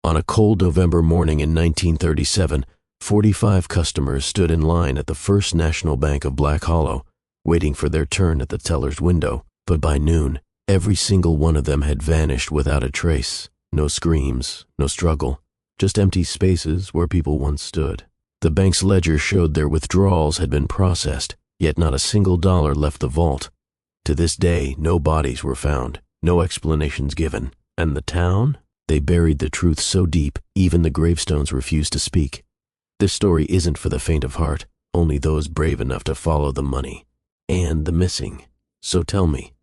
On a cold November morning in 1937, 45 customers stood in line at the First National Bank of Black Hollow, waiting for their turn at the teller's window. But by noon, every single one of them had vanished without a trace. No screams, no struggle, just empty spaces where people once stood. The bank's ledger showed their withdrawals had been processed, yet not a single dollar left the vault. To this day, no bodies were found, no explanations given. And the town? They buried the truth so deep, even the gravestones refused to speak. This story isn't for the faint of heart, only those brave enough to follow the money and the missing. So tell me,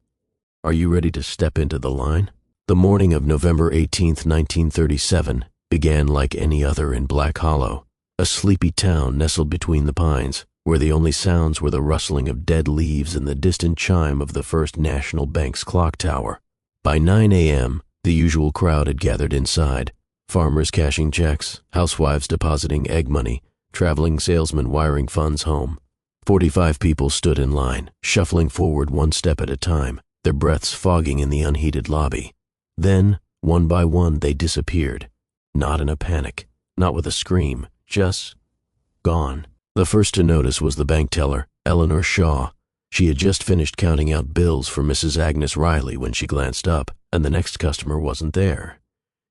are you ready to step into the line? The morning of November 18th, 1937, began like any other in Black Hollow, a sleepy town nestled between the pines, where the only sounds were the rustling of dead leaves and the distant chime of the First National Bank's clock tower. By 9 a.m., the usual crowd had gathered inside. Farmers cashing checks, housewives depositing egg money, traveling salesmen wiring funds home. 45 people stood in line, shuffling forward one step at a time, their breaths fogging in the unheated lobby. Then, one by one, they disappeared. Not in a panic, not with a scream, just gone. The first to notice was the bank teller, Eleanor Shaw. She had just finished counting out bills for Mrs. Agnes Riley when she glanced up, and the next customer wasn't there.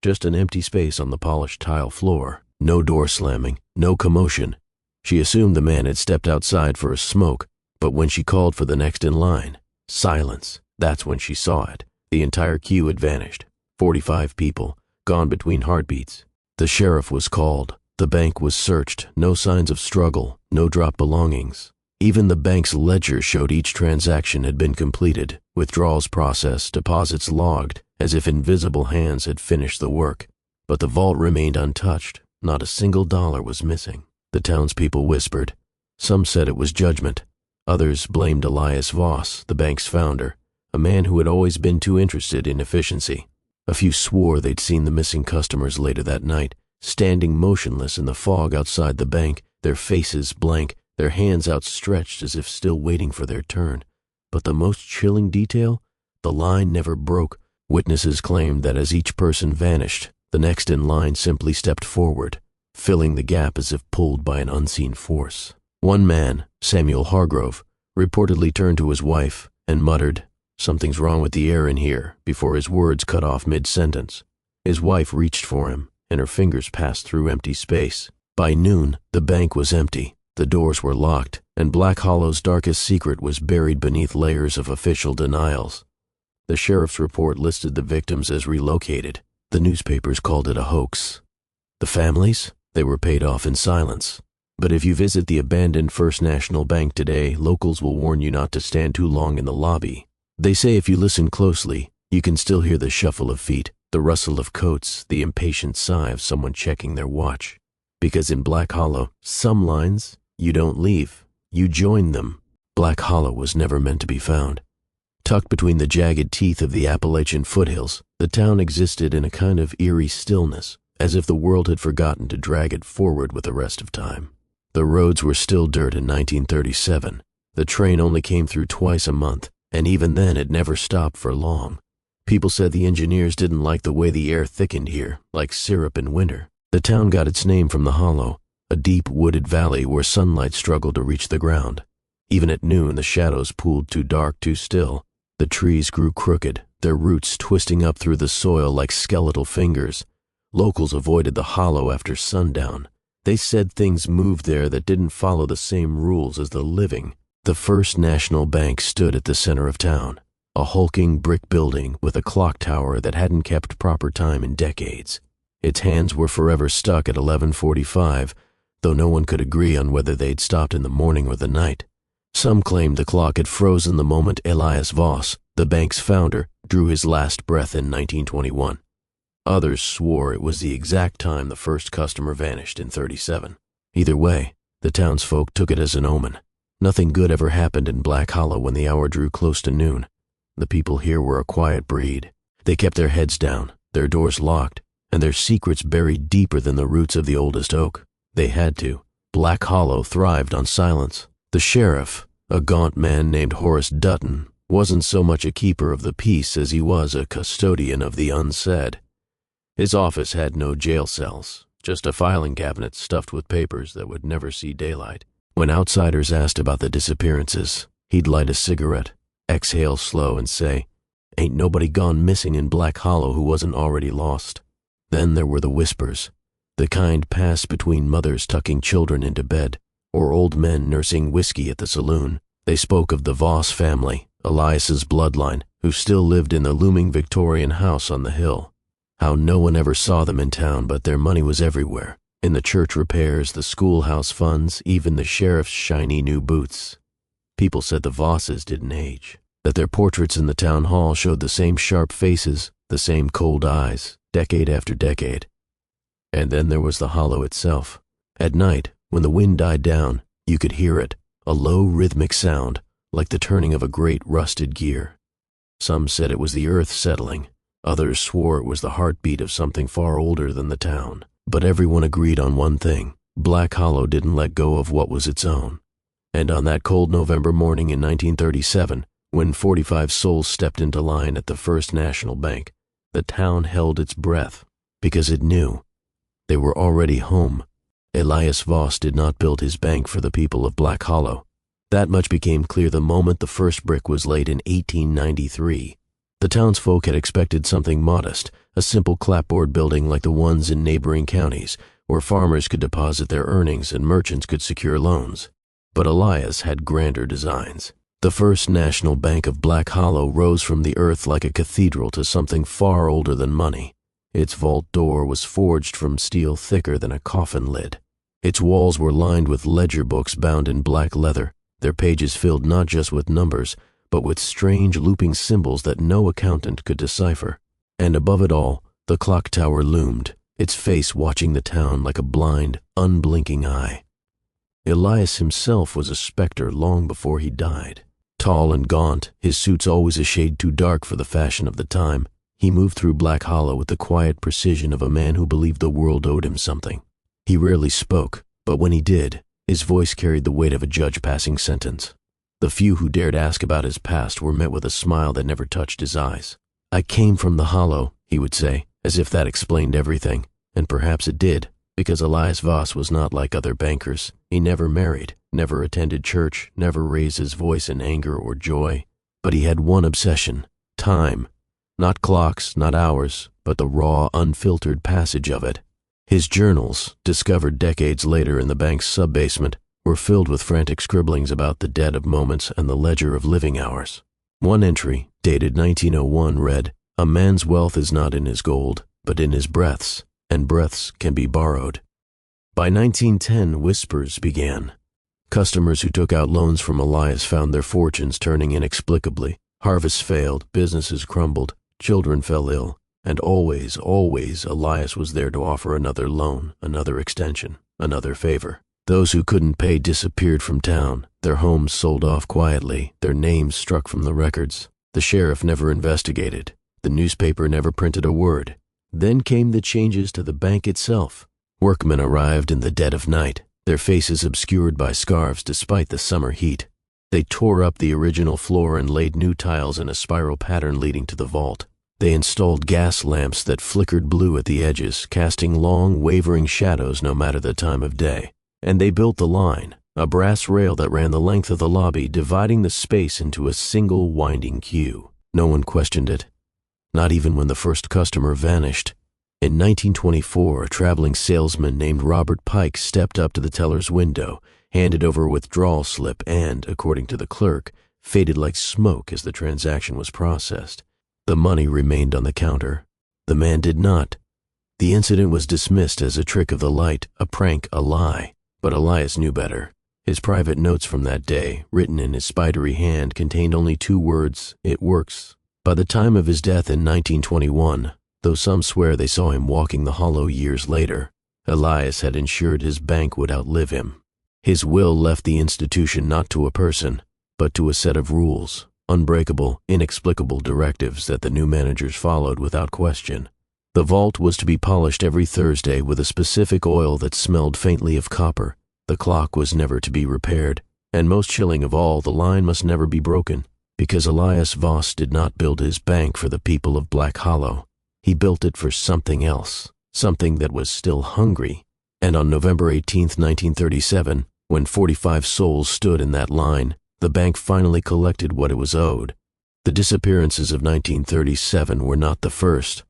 Just an empty space on the polished tile floor. No door slamming, no commotion. She assumed the man had stepped outside for a smoke, but when she called for the next in line, silence. That's when she saw it. The entire queue had vanished. 45 people, gone between heartbeats. The sheriff was called. The bank was searched. No signs of struggle, no dropped belongings. Even the bank's ledger showed each transaction had been completed, withdrawals processed, deposits logged, as if invisible hands had finished the work. But the vault remained untouched. Not a single dollar was missing. The townspeople whispered. Some said it was judgment. Others blamed Elias Voss, the bank's founder, a man who had always been too interested in efficiency. A few swore they'd seen the missing customers later that night, standing motionless in the fog outside the bank, their faces blank, their hands outstretched as if still waiting for their turn. But the most chilling detail? The line never broke. Witnesses claimed that as each person vanished, the next in line simply stepped forward, filling the gap as if pulled by an unseen force. One man, Samuel Hargrove, reportedly turned to his wife and muttered, "Something's wrong with the air in here," before his words cut off mid-sentence. His wife reached for him, and her fingers passed through empty space. By noon, the bank was empty. The doors were locked, and Black Hollow's darkest secret was buried beneath layers of official denials. The sheriff's report listed the victims as relocated. The newspapers called it a hoax. The families? They were paid off in silence. But if you visit the abandoned First National Bank today, locals will warn you not to stand too long in the lobby. They say if you listen closely, you can still hear the shuffle of feet, the rustle of coats, the impatient sigh of someone checking their watch. Because in Black Hollow, some lines, you don't leave, you join them. Black Hollow was never meant to be found. Tucked between the jagged teeth of the Appalachian foothills, the town existed in a kind of eerie stillness, as if the world had forgotten to drag it forward with the rest of time. The roads were still dirt in 1937. The train only came through twice a month, and even then it never stopped for long. People said the engineers didn't like the way the air thickened here, like syrup in winter. The town got its name from the hollow, a deep wooded valley where sunlight struggled to reach the ground. Even at noon, the shadows pooled too dark, too still. The trees grew crooked, their roots twisting up through the soil like skeletal fingers. Locals avoided the hollow after sundown. They said things moved there that didn't follow the same rules as the living. The First National Bank stood at the center of town, a hulking brick building with a clock tower that hadn't kept proper time in decades. Its hands were forever stuck at 11:45, though no one could agree on whether they'd stopped in the morning or the night. Some claimed the clock had frozen the moment Elias Voss, the bank's founder, drew his last breath in 1921. Others swore it was the exact time the first customer vanished in 37. Either way, the townsfolk took it as an omen. Nothing good ever happened in Black Hollow when the hour drew close to noon. The people here were a quiet breed. They kept their heads down, their doors locked, and their secrets buried deeper than the roots of the oldest oak. They had to. Black Hollow thrived on silence. The sheriff, a gaunt man named Horace Dutton, wasn't so much a keeper of the peace as he was a custodian of the unsaid. His office had no jail cells, just a filing cabinet stuffed with papers that would never see daylight. When outsiders asked about the disappearances, he'd light a cigarette, exhale slow, and say, "Ain't nobody gone missing in Black Hollow who wasn't already lost." Then there were the whispers, the kind passed between mothers tucking children into bed, or old men nursing whiskey at the saloon. They spoke of the Voss family, Elias's bloodline, who still lived in the looming Victorian house on the hill. How no one ever saw them in town, but their money was everywhere, in the church repairs, the schoolhouse funds, even the sheriff's shiny new boots. People said the Vosses didn't age, that their portraits in the town hall showed the same sharp faces, the same cold eyes, decade after decade. And then there was the hollow itself. At night, when the wind died down, you could hear it, a low rhythmic sound, like the turning of a great rusted gear. Some said it was the earth settling. Others swore it was the heartbeat of something far older than the town. But everyone agreed on one thing: Black Hollow didn't let go of what was its own. And on that cold November morning in 1937, when 45 souls stepped into line at the First National Bank, the town held its breath, because it knew they were already home. Elias Voss did not build his bank for the people of Black Hollow. That much became clear the moment the first brick was laid in 1893. The townsfolk had expected something modest, a simple clapboard building like the ones in neighboring counties, where farmers could deposit their earnings and merchants could secure loans. But Elias had grander designs. The First National Bank of Black Hollow rose from the earth like a cathedral to something far older than money. Its vault door was forged from steel thicker than a coffin lid. Its walls were lined with ledger books bound in black leather, their pages filled not just with numbers, but with strange looping symbols that no accountant could decipher. And above it all, the clock tower loomed, its face watching the town like a blind, unblinking eye. Elias himself was a specter long before he died. Tall and gaunt, his suits always a shade too dark for the fashion of the time, he moved through Black Hollow with the quiet precision of a man who believed the world owed him something. He rarely spoke, but when he did, his voice carried the weight of a judge passing sentence. The few who dared ask about his past were met with a smile that never touched his eyes. "I came from the Hollow," he would say, as if that explained everything, and perhaps it did, because Elias Voss was not like other bankers. He never married, never attended church, never raised his voice in anger or joy. But he had one obsession: time. Not clocks, not hours, but the raw, unfiltered passage of it. His journals, discovered decades later in the bank's sub-basement, were filled with frantic scribblings about the debt of moments and the ledger of living hours. One entry, dated 1901, read, "A man's wealth is not in his gold, but in his breaths, and breaths can be borrowed." By 1910, whispers began. Customers who took out loans from Elias found their fortunes turning inexplicably. Harvests failed, businesses crumbled, children fell ill, and always, always Elias was there to offer another loan, another extension, another favor. Those who couldn't pay disappeared from town, their homes sold off quietly, their names struck from the records. The sheriff never investigated. The newspaper never printed a word. Then came the changes to the bank itself. Workmen arrived in the dead of night, their faces obscured by scarves despite the summer heat. They tore up the original floor and laid new tiles in a spiral pattern leading to the vault. They installed gas lamps that flickered blue at the edges, casting long, wavering shadows no matter the time of day. And they built the line, a brass rail that ran the length of the lobby, dividing the space into a single winding queue. No one questioned it, not even when the first customer vanished. In 1924, a traveling salesman named Robert Pike stepped up to the teller's window, handed over a withdrawal slip and, according to the clerk, faded like smoke as the transaction was processed. The money remained on the counter. The man did not. The incident was dismissed as a trick of the light, a prank, a lie. But Elias knew better. His private notes from that day, written in his spidery hand, contained only 2 words: "It works." By the time of his death in 1921, though some swear they saw him walking the Hollow years later, Elias had ensured his bank would outlive him. His will left the institution not to a person, but to a set of rules, unbreakable, inexplicable directives that the new managers followed without question. The vault was to be polished every Thursday with a specific oil that smelled faintly of copper. The clock was never to be repaired, and most chilling of all, the line must never be broken, because Elias Voss did not build his bank for the people of Black Hollow. He built it for something else, something that was still hungry. And on November 18, 1937, when 45 souls stood in that line, the bank finally collected what it was owed. The disappearances of 1937 were not the first.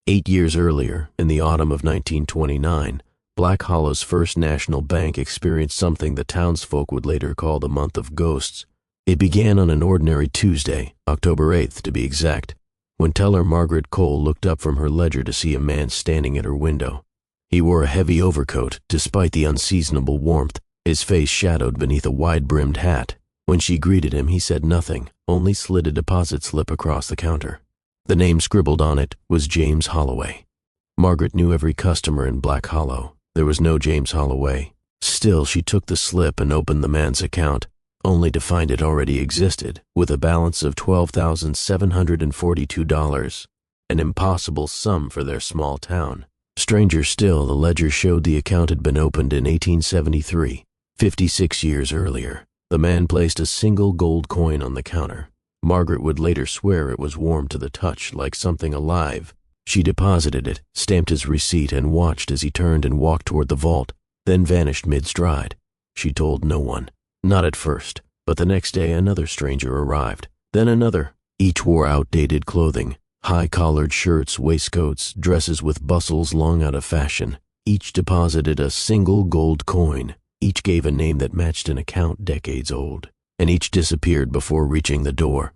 8 years earlier, in the autumn of 1929, Black Hollow's First National Bank experienced something the townsfolk would later call the month of ghosts. It began on an ordinary Tuesday, October 8th to be exact, when teller Margaret Cole looked up from her ledger to see a man standing at her window. He wore a heavy overcoat, despite the unseasonable warmth, his face shadowed beneath a wide-brimmed hat. When she greeted him, he said nothing, only slid a deposit slip across the counter. The name scribbled on it was James Holloway. Margaret knew every customer in Black Hollow. There was no James Holloway. Still, she took the slip and opened the man's account, only to find it already existed, with a balance of $12,742, an impossible sum for their small town. Stranger still, the ledger showed the account had been opened in 1873, 56 years earlier. The man placed a single gold coin on the counter. Margaret would later swear it was warm to the touch, like something alive. She deposited it, stamped his receipt, and watched as he turned and walked toward the vault, then vanished mid-stride. She told no one. Not at first, but the next day another stranger arrived, then another. Each wore outdated clothing, high-collared shirts, waistcoats, dresses with bustles long out of fashion. Each deposited a single gold coin. Each gave a name that matched an account decades old, and each disappeared before reaching the door.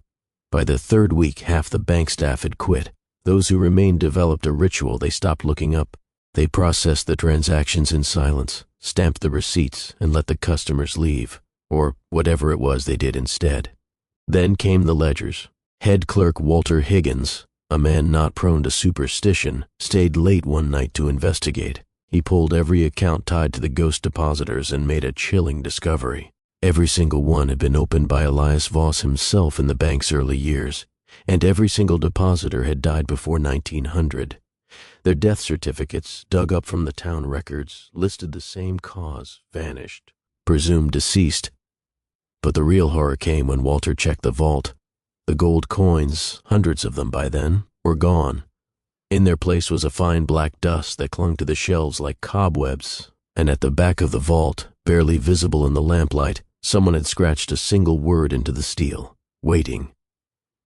By the third week, half the bank staff had quit. Those who remained developed a ritual. They stopped looking up. They processed the transactions in silence, stamped the receipts, and let the customers leave, or whatever it was they did instead. Then came the ledgers. Head clerk Walter Higgins, a man not prone to superstition, stayed late one night to investigate. He pulled every account tied to the ghost depositors and made a chilling discovery. Every single one had been opened by Elias Voss himself in the bank's early years, and every single depositor had died before 1900. Their death certificates, dug up from the town records, listed the same cause: vanished, presumed deceased. But the real horror came when Walter checked the vault. The gold coins, hundreds of them by then, were gone. In their place was a fine black dust that clung to the shelves like cobwebs, and at the back of the vault, barely visible in the lamplight, someone had scratched a single word into the steel: waiting.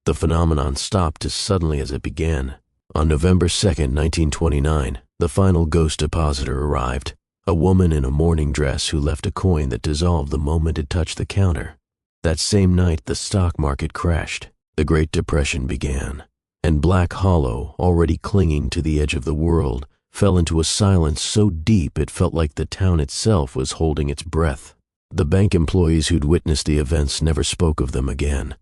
The phenomenon stopped as suddenly as it began. On November 2nd, 1929, the final ghost depositor arrived, a woman in a mourning dress who left a coin that dissolved the moment it touched the counter. That same night, the stock market crashed. The Great Depression began. And Black Hollow, already clinging to the edge of the world, fell into a silence so deep it felt like the town itself was holding its breath. The bank employees who'd witnessed the events never spoke of them again.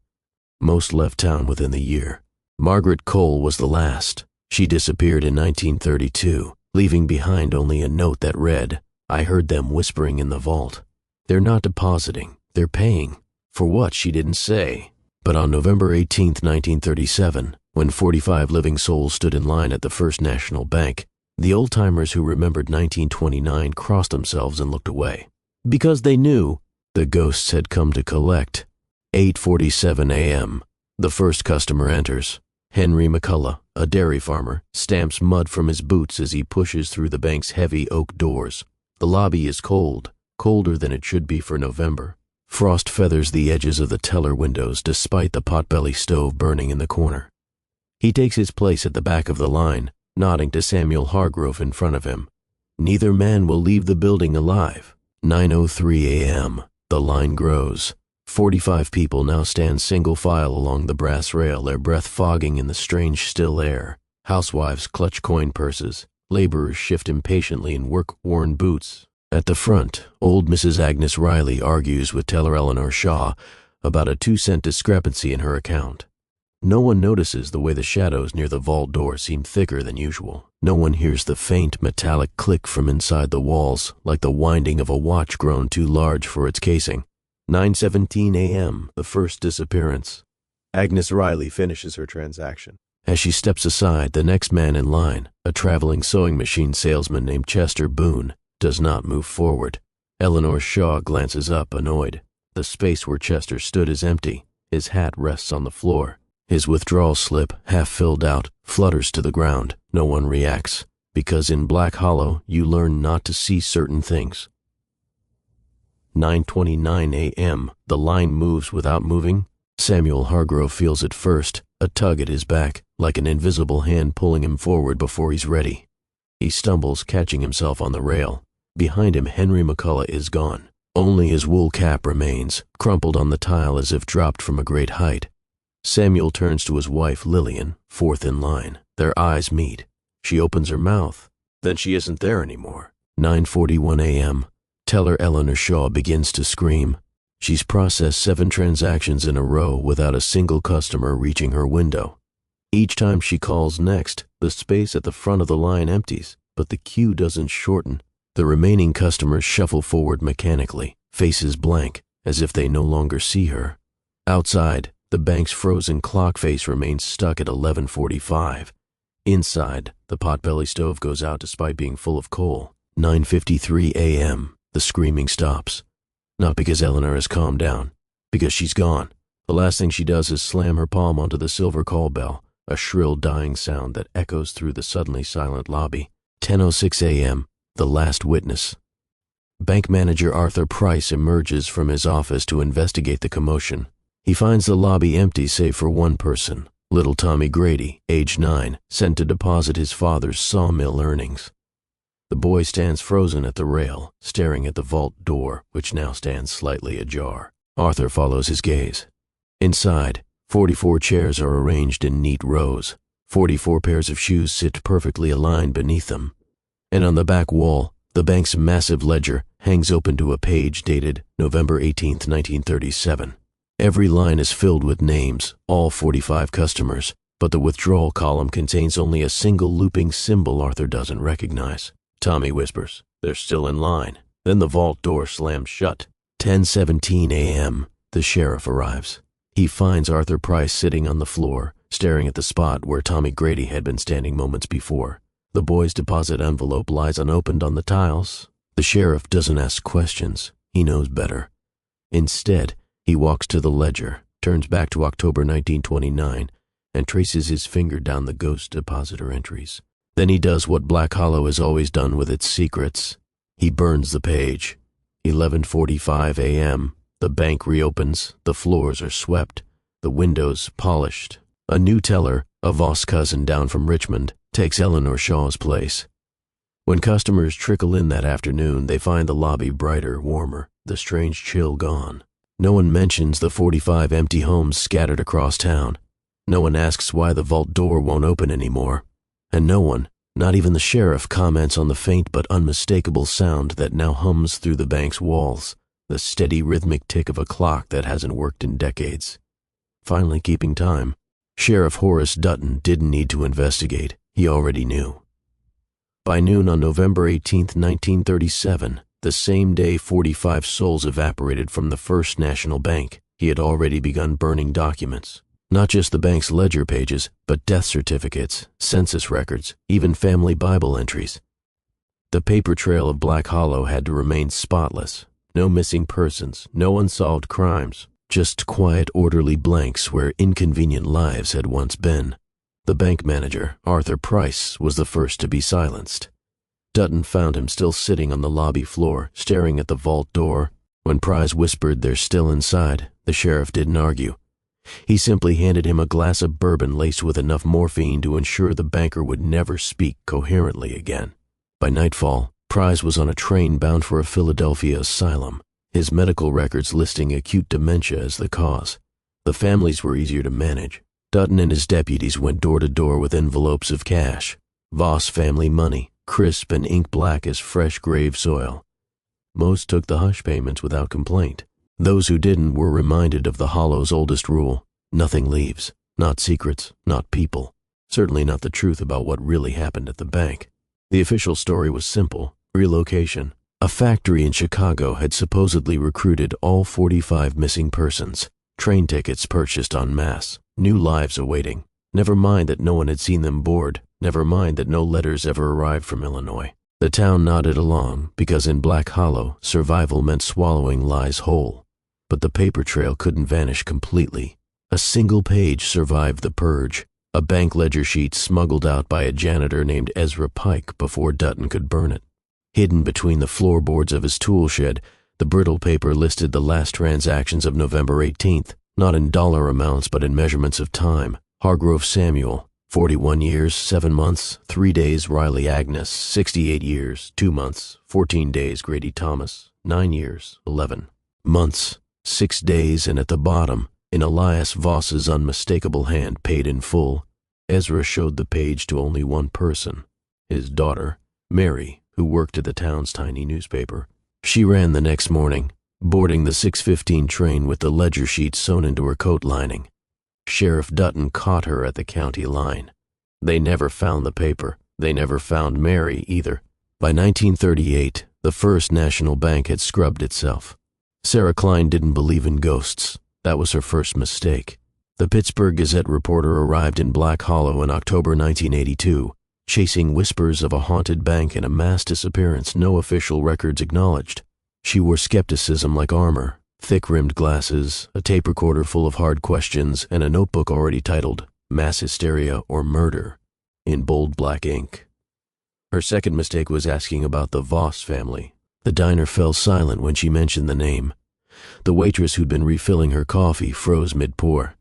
Most left town within the year. Margaret Cole was the last. She disappeared in 1932, leaving behind only a note that read, "I heard them whispering in the vault. They're not depositing, they're paying." For what, she didn't say. But on November 18, 1937, when 45 living souls stood in line at the First National Bank, the old-timers who remembered 1929 crossed themselves and looked away. Because they knew the ghosts had come to collect. 8:47 a.m. The first customer enters. Henry McCullough, a dairy farmer, stamps mud from his boots as he pushes through the bank's heavy oak doors. The lobby is cold, colder than it should be for November. Frost feathers the edges of the teller windows despite the potbelly stove burning in the corner. He takes his place at the back of the line, nodding to Samuel Hargrove in front of him. Neither man will leave the building alive. 9:03 a.m. The line grows. 45 people now stand single file along the brass rail, their breath fogging in the strange still air. Housewives clutch coin purses. Laborers shift impatiently in work-worn boots. At the front, old Mrs. Agnes Riley argues with teller Eleanor Shaw about a 2-cent discrepancy in her account. No one notices the way the shadows near the vault door seem thicker than usual. No one hears the faint metallic click from inside the walls, like the winding of a watch grown too large for its casing. 9:17 a.m., the first disappearance. Agnes Riley finishes her transaction. As she steps aside, the next man in line, a traveling sewing machine salesman named Chester Boone, does not move forward. Eleanor Shaw glances up, annoyed. The space where Chester stood is empty. His hat rests on the floor. His withdrawal slip, half filled out, flutters to the ground. No one reacts, because in Black Hollow you learn not to see certain things. 9:29 a.m. The line moves without moving. Samuel Hargrove feels it first, a tug at his back, like an invisible hand pulling him forward before he's ready. He stumbles, catching himself on the rail. Behind him, Henry McCullough is gone. Only his wool cap remains, crumpled on the tile as if dropped from a great height. Samuel turns to his wife, Lillian, fourth in line. Their eyes meet. She opens her mouth. Then she isn't there anymore. 9:41 a.m. Teller Eleanor Shaw begins to scream. She's processed 7 transactions in a row without a single customer reaching her window. Each time she calls next, the space at the front of the line empties, but the queue doesn't shorten. The remaining customers shuffle forward mechanically, faces blank, as if they no longer see her. Outside, the bank's frozen clock face remains stuck at 11:45. Inside, the potbelly stove goes out despite being full of coal. 9:53 a.m. The screaming stops. Not because Eleanor has calmed down, because she's gone. The last thing she does is slam her palm onto the silver call bell, a shrill dying sound that echoes through the suddenly silent lobby. 10:06 a.m. The last witness. Bank manager Arthur Price emerges from his office to investigate the commotion. He finds the lobby empty save for one person, little Tommy Grady, age 9, sent to deposit his father's sawmill earnings. The boy stands frozen at the rail, staring at the vault door, which now stands slightly ajar. Arthur follows his gaze. Inside, 44 chairs are arranged in neat rows. 44 pairs of shoes sit perfectly aligned beneath them. And on the back wall, the bank's massive ledger hangs open to a page dated November 18, 1937. Every line is filled with names, all 45 customers, but the withdrawal column contains only a single looping symbol Arthur doesn't recognize. Tommy whispers, "They're still in line." Then the vault door slams shut. 10:17 a.m. The sheriff arrives. He finds Arthur Price sitting on the floor, staring at the spot where Tommy Grady had been standing moments before. The boy's deposit envelope lies unopened on the tiles. The sheriff doesn't ask questions. He knows better. Instead, he walks to the ledger, turns back to October 1929, and traces his finger down the ghost depositor entries. Then he does what Black Hollow has always done with its secrets. He burns the page. 11:45 a.m. The bank reopens. The floors are swept. The windows polished. A new teller, a Voss cousin down from Richmond, takes Eleanor Shaw's place. When customers trickle in that afternoon, they find the lobby brighter, warmer, the strange chill gone. No one mentions the 45 empty homes scattered across town. No one asks why the vault door won't open anymore. And no one, not even the sheriff, comments on the faint but unmistakable sound that now hums through the bank's walls, the steady rhythmic tick of a clock that hasn't worked in decades. Finally keeping time. Sheriff Horace Dutton didn't need to investigate. He already knew. By noon on November 18, 1937, the same day 45 souls evaporated from the First National Bank, he had already begun burning documents. Not just the bank's ledger pages, but death certificates, census records, even family Bible entries. The paper trail of Black Hollow had to remain spotless. No missing persons, no unsolved crimes, just quiet, orderly blanks where inconvenient lives had once been. The bank manager, Arthur Price, was the first to be silenced. Dutton found him still sitting on the lobby floor, staring at the vault door. When Price whispered they're still inside, the sheriff didn't argue. He simply handed him a glass of bourbon laced with enough morphine to ensure the banker would never speak coherently again. By nightfall, Price was on a train bound for a Philadelphia asylum, his medical records listing acute dementia as the cause. The families were easier to manage. Dutton and his deputies went door to door with envelopes of cash, Voss family money, crisp and ink black as fresh grave soil. Most took the hush payments without complaint. Those who didn't were reminded of the Hollow's oldest rule: nothing leaves, not secrets, not people, certainly not the truth about what really happened at the bank. The official story was simple: relocation. A factory in Chicago had supposedly recruited all 45 missing persons, train tickets purchased en masse, new lives awaiting. Never mind that no one had seen them board, never mind that no letters ever arrived from Illinois. The town nodded along, because in Black Hollow, survival meant swallowing lies whole. But the paper trail couldn't vanish completely. A single page survived the purge, a bank ledger sheet smuggled out by a janitor named Ezra Pike before Dutton could burn it. Hidden between the floorboards of his tool shed, the brittle paper listed the last transactions of November 18th, not in dollar amounts but in measurements of time. Hargrove Samuel, 41 years, 7 months, 3 days. Riley Agnes, 68 years, 2 months, 14 days. Grady Thomas, 9 years, 11 months, 6 days. And at the bottom, in Elias Voss's unmistakable hand, paid in full, Ezra showed the page to only one person, his daughter, Mary, who worked at the town's tiny newspaper. She ran the next morning, boarding the 6:15 train with the ledger sheet sewn into her coat lining. Sheriff Dutton caught her at the county line. They never found the paper. They never found Mary either. By 1938, the First National Bank had scrubbed itself. Sarah Klein didn't believe in ghosts. That was her first mistake. The Pittsburgh Gazette reporter arrived in Black Hollow in October 1982, chasing whispers of a haunted bank and a mass disappearance no official records acknowledged. She wore skepticism like armor, thick-rimmed glasses, a tape recorder full of hard questions, and a notebook already titled Mass Hysteria or Murder in bold black ink. Her second mistake was asking about the Voss family. The diner fell silent when she mentioned the name. The waitress who'd been refilling her coffee froze mid-pour.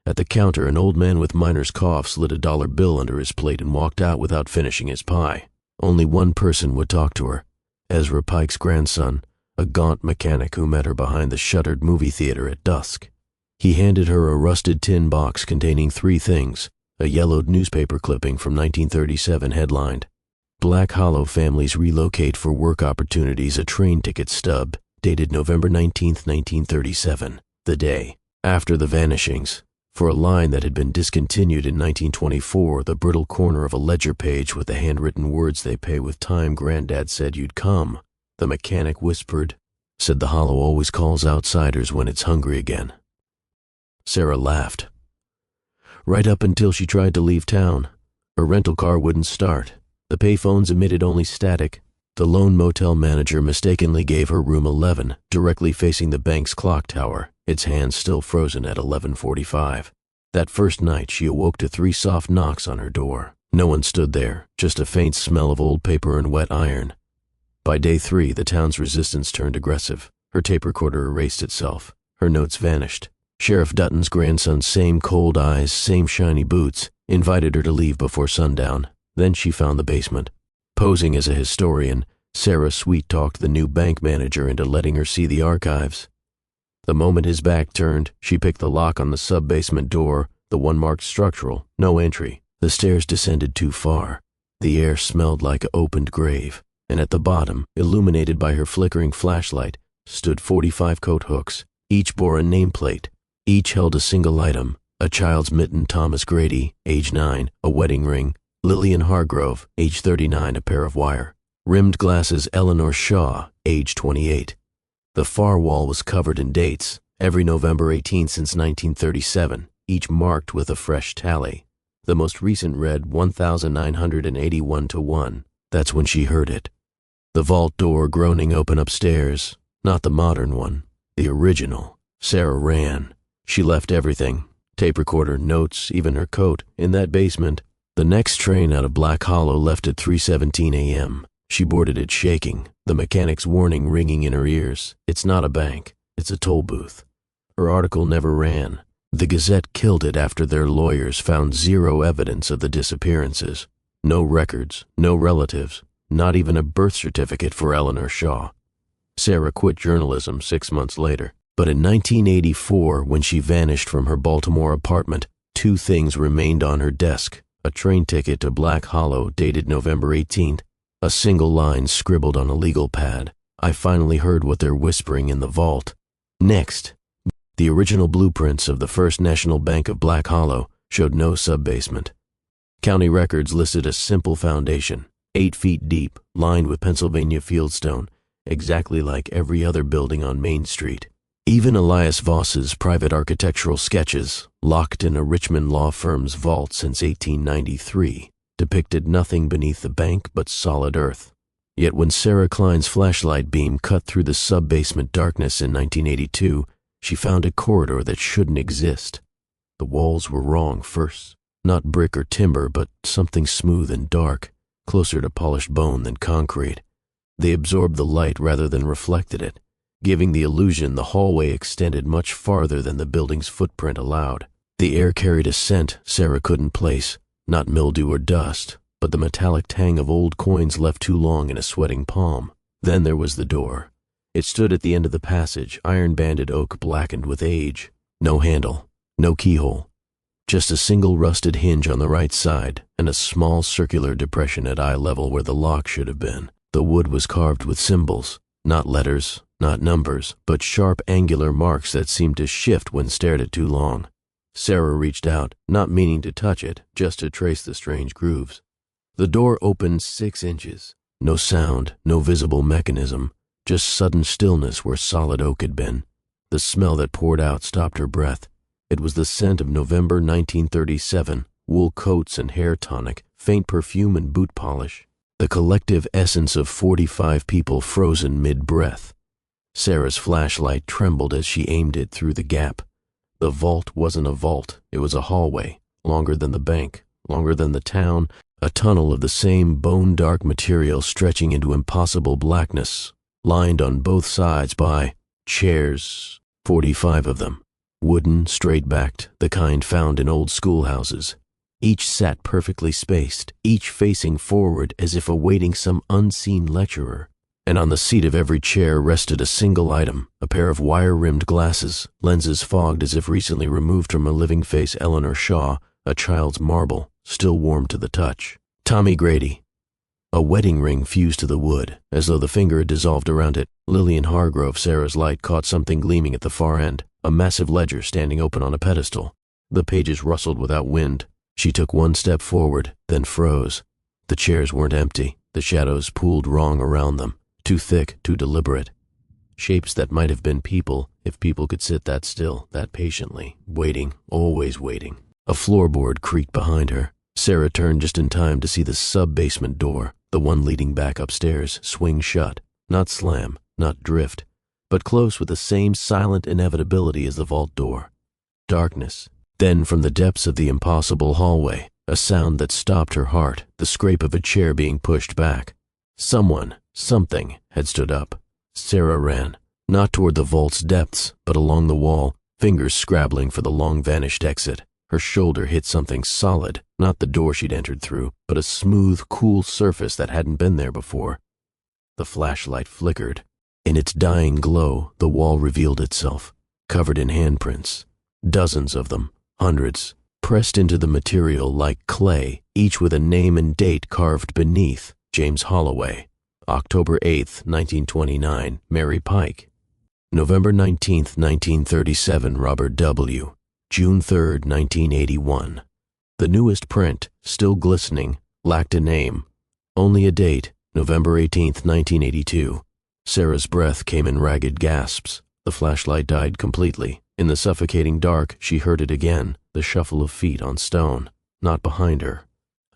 At the counter, an old man with miner's cough slid a dollar bill under his plate and walked out without finishing his pie. Only one person would talk to her, Ezra Pike's grandson, a gaunt mechanic who met her behind the shuttered movie theater at dusk. He handed her a rusted tin box containing 3 things, a yellowed newspaper clipping from 1937 headlined, Black Hollow Families Relocate for Work Opportunities, a train ticket stub, dated November 19, 1937, the day after the vanishings, for a line that had been discontinued in 1924, the brittle corner of a ledger page with the handwritten words they pay with time. Granddad said you'd come, the mechanic whispered. Said the Hollow always calls outsiders when it's hungry again. Sarah laughed. Right up until she tried to leave town. Her rental car wouldn't start. The payphones emitted only static. The lone motel manager mistakenly gave her room 11, directly facing the bank's clock tower, its hands still frozen at 11:45. That first night, she awoke to 3 soft knocks on her door. No one stood there, just a faint smell of old paper and wet iron. By day 3, the town's resistance turned aggressive. Her tape recorder erased itself. Her notes vanished. Sheriff Dutton's grandson's same cold eyes, same shiny boots, invited her to leave before sundown. Then she found the basement. Posing as a historian, Sarah sweet-talked the new bank manager into letting her see the archives. The moment his back turned, she picked the lock on the sub-basement door, the one marked structural, no entry. The stairs descended too far. The air smelled like an opened grave, and at the bottom, illuminated by her flickering flashlight, stood 45 coat hooks. Each bore a nameplate. Each held a single item, a child's mitten, Thomas Grady, age 9, a wedding ring, Lillian Hargrove, age 39, a pair of wire, rimmed glasses, Eleanor Shaw, age 28. The far wall was covered in dates, every November 18 since 1937, each marked with a fresh tally. The most recent read 1,981 to 1. That's when she heard it. The vault door groaning open upstairs, not the modern one, the original. Sarah ran. She left everything, tape recorder, notes, even her coat, in that basement. The next train out of Black Hollow left at 3:17 a.m. She boarded it shaking, the mechanic's warning ringing in her ears. It's not a bank, it's a toll booth. Her article never ran. The Gazette killed it after their lawyers found 0 evidence of the disappearances. No records, no relatives, not even a birth certificate for Eleanor Shaw. Sarah quit journalism 6 months later. But in 1984, when she vanished from her Baltimore apartment, 2 things remained on her desk. A train ticket to Black Hollow dated November 18th, a single line scribbled on a legal pad. I finally heard what they're whispering in the vault. Next, the original blueprints of the First National Bank of Black Hollow showed no sub-basement. County records listed a simple foundation, 8 feet deep, lined with Pennsylvania fieldstone, exactly like every other building on Main Street. Even Elias Voss's private architectural sketches, locked in a Richmond law firm's vault since 1893, depicted nothing beneath the bank but solid earth. Yet when Sarah Klein's flashlight beam cut through the sub-basement darkness in 1982, she found a corridor that shouldn't exist. The walls were wrong first. Not brick or timber, but something smooth and dark, closer to polished bone than concrete. They absorbed the light rather than reflected it, giving the illusion the hallway extended much farther than the building's footprint allowed. The air carried a scent Sarah couldn't place, not mildew or dust, but the metallic tang of old coins left too long in a sweating palm. Then there was the door. It stood at the end of the passage, iron-banded oak blackened with age. No handle, no keyhole. Just a single rusted hinge on the right side, and a small circular depression at eye level where the lock should have been. The wood was carved with symbols, not letters, not numbers, but sharp angular marks that seemed to shift when stared at too long. Sarah reached out, not meaning to touch it, just to trace the strange grooves. The door opened 6 inches. No sound, no visible mechanism, just sudden stillness where solid oak had been. The smell that poured out stopped her breath. It was the scent of November 1937, wool coats and hair tonic, faint perfume and boot polish. The collective essence of 45 people frozen mid-breath. Sarah's flashlight trembled as she aimed it through the gap. The vault wasn't a vault, it was a hallway, longer than the bank, longer than the town, a tunnel of the same bone-dark material stretching into impossible blackness, lined on both sides by chairs, 45 of them, wooden, straight-backed, the kind found in old schoolhouses. Each sat perfectly spaced, each facing forward as if awaiting some unseen lecturer. And on the seat of every chair rested a single item, a pair of wire-rimmed glasses, lenses fogged as if recently removed from a living-face Eleanor Shaw, a child's marble, still warm to the touch. Tommy Grady. A wedding ring fused to the wood, as though the finger had dissolved around it. Lillian Hargrove. Sarah's light caught something gleaming at the far end, a massive ledger standing open on a pedestal. The pages rustled without wind. She took one step forward, then froze. The chairs weren't empty. The shadows pooled wrong around them. Too thick, too deliberate. Shapes that might have been people, if people could sit that still, that patiently, waiting, always waiting. A floorboard creaked behind her. Sarah turned just in time to see the sub-basement door, the one leading back upstairs, swing shut. Not slam, not drift, but close with the same silent inevitability as the vault door. Darkness. Then from the depths of the impossible hallway, a sound that stopped her heart, the scrape of a chair being pushed back. Someone, something, had stood up. Sarah ran, not toward the vault's depths, but along the wall, fingers scrabbling for the long-vanished exit. Her shoulder hit something solid, not the door she'd entered through, but a smooth, cool surface that hadn't been there before. The flashlight flickered. In its dying glow, the wall revealed itself, covered in handprints. Dozens of them, hundreds, pressed into the material like clay, each with a name and date carved beneath. James Holloway. October 8th, 1929, Mary Pike. November 19th, 1937, Robert W. June 3rd, 1981. The newest print, still glistening, lacked a name. Only a date, November 18th, 1982. Sarah's breath came in ragged gasps. The flashlight died completely. In the suffocating dark, she heard it again, the shuffle of feet on stone. Not behind her.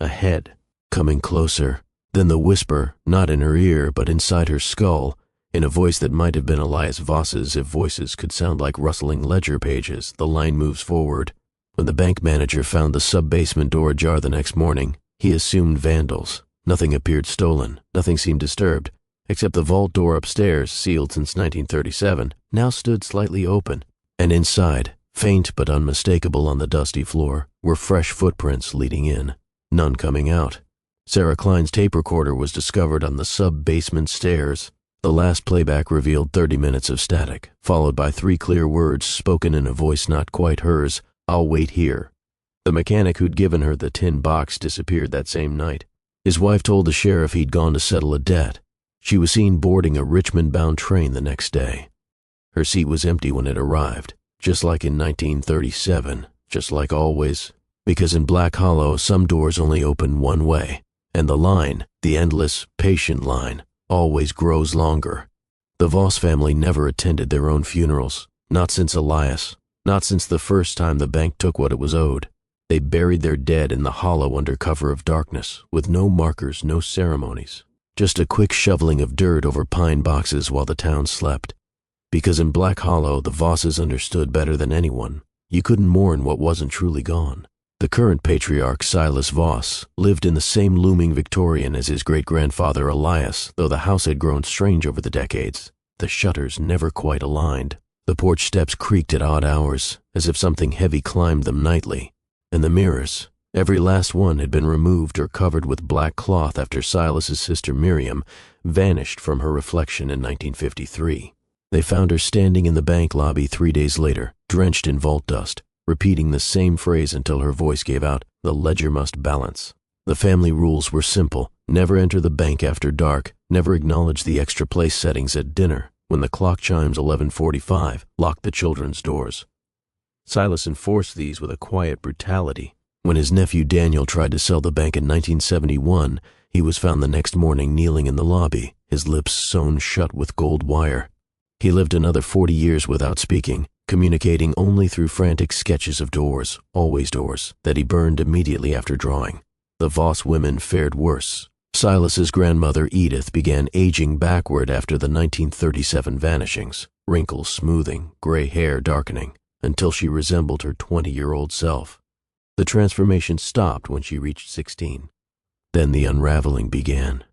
Ahead. Coming closer. Then the whisper, not in her ear, but inside her skull, in a voice that might have been Elias Voss's if voices could sound like rustling ledger pages. The line moves forward. When the bank manager found the sub-basement door ajar the next morning, he assumed vandals. Nothing appeared stolen, nothing seemed disturbed, except the vault door upstairs, sealed since 1937, now stood slightly open, and inside, faint but unmistakable on the dusty floor, were fresh footprints leading in, none coming out. Sarah Klein's tape recorder was discovered on the sub-basement stairs. The last playback revealed 30 minutes of static, followed by 3 clear words spoken in a voice not quite hers, "I'll wait here." The mechanic who'd given her the tin box disappeared that same night. His wife told the sheriff he'd gone to settle a debt. She was seen boarding a Richmond-bound train the next day. Her seat was empty when it arrived, just like in 1937, just like always, because in Black Hollow some doors only open one way, and the line, the endless, patient line, always grows longer. The Voss family never attended their own funerals, not since Elias, not since the first time the bank took what it was owed. They buried their dead in the hollow under cover of darkness, with no markers, no ceremonies. Just a quick shoveling of dirt over pine boxes while the town slept. Because in Black Hollow, the Vosses understood better than anyone. You couldn't mourn what wasn't truly gone. The current patriarch, Silas Voss, lived in the same looming Victorian as his great-grandfather Elias, though the house had grown strange over the decades. The shutters never quite aligned. The porch steps creaked at odd hours, as if something heavy climbed them nightly. And the mirrors, every last one had been removed or covered with black cloth after Silas's sister Miriam vanished from her reflection in 1953. They found her standing in the bank lobby 3 days later, drenched in vault dust, repeating the same phrase until her voice gave out, "The ledger must balance." The family rules were simple: never enter the bank after dark, never acknowledge the extra place settings at dinner. When the clock chimes 11:45, lock the children's doors. Silas enforced these with a quiet brutality. When his nephew Daniel tried to sell the bank in 1971, he was found the next morning kneeling in the lobby, his lips sewn shut with gold wire. He lived another 40 years without speaking, communicating only through frantic sketches of doors, always doors, that he burned immediately after drawing. The Voss women fared worse. Silas's grandmother Edith began aging backward after the 1937 vanishings, wrinkles smoothing, gray hair darkening, until she resembled her 20-year-old self. The transformation stopped when she reached 16. Then the unraveling began.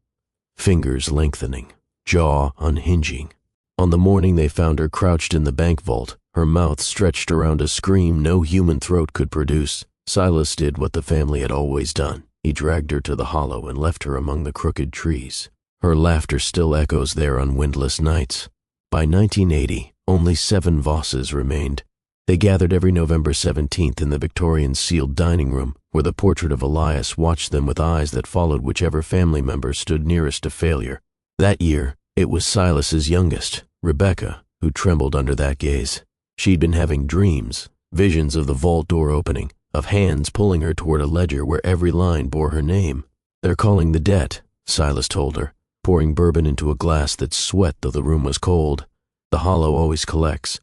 Fingers lengthening, jaw unhinging. On the morning they found her crouched in the bank vault, her mouth stretched around a scream no human throat could produce, Silas did what the family had always done. He dragged her to the hollow and left her among the crooked trees. Her laughter still echoes there on windless nights. By 1980, only 7 Vosses remained. They gathered every November 17th in the Victorian sealed dining room, where the portrait of Elias watched them with eyes that followed whichever family member stood nearest to failure. That year, it was Silas's youngest, Rebecca, who trembled under that gaze. She'd been having dreams, visions of the vault door opening, of hands pulling her toward a ledger where every line bore her name. "They're calling the debt," Silas told her, pouring bourbon into a glass that sweat though the room was cold. "The hollow always collects."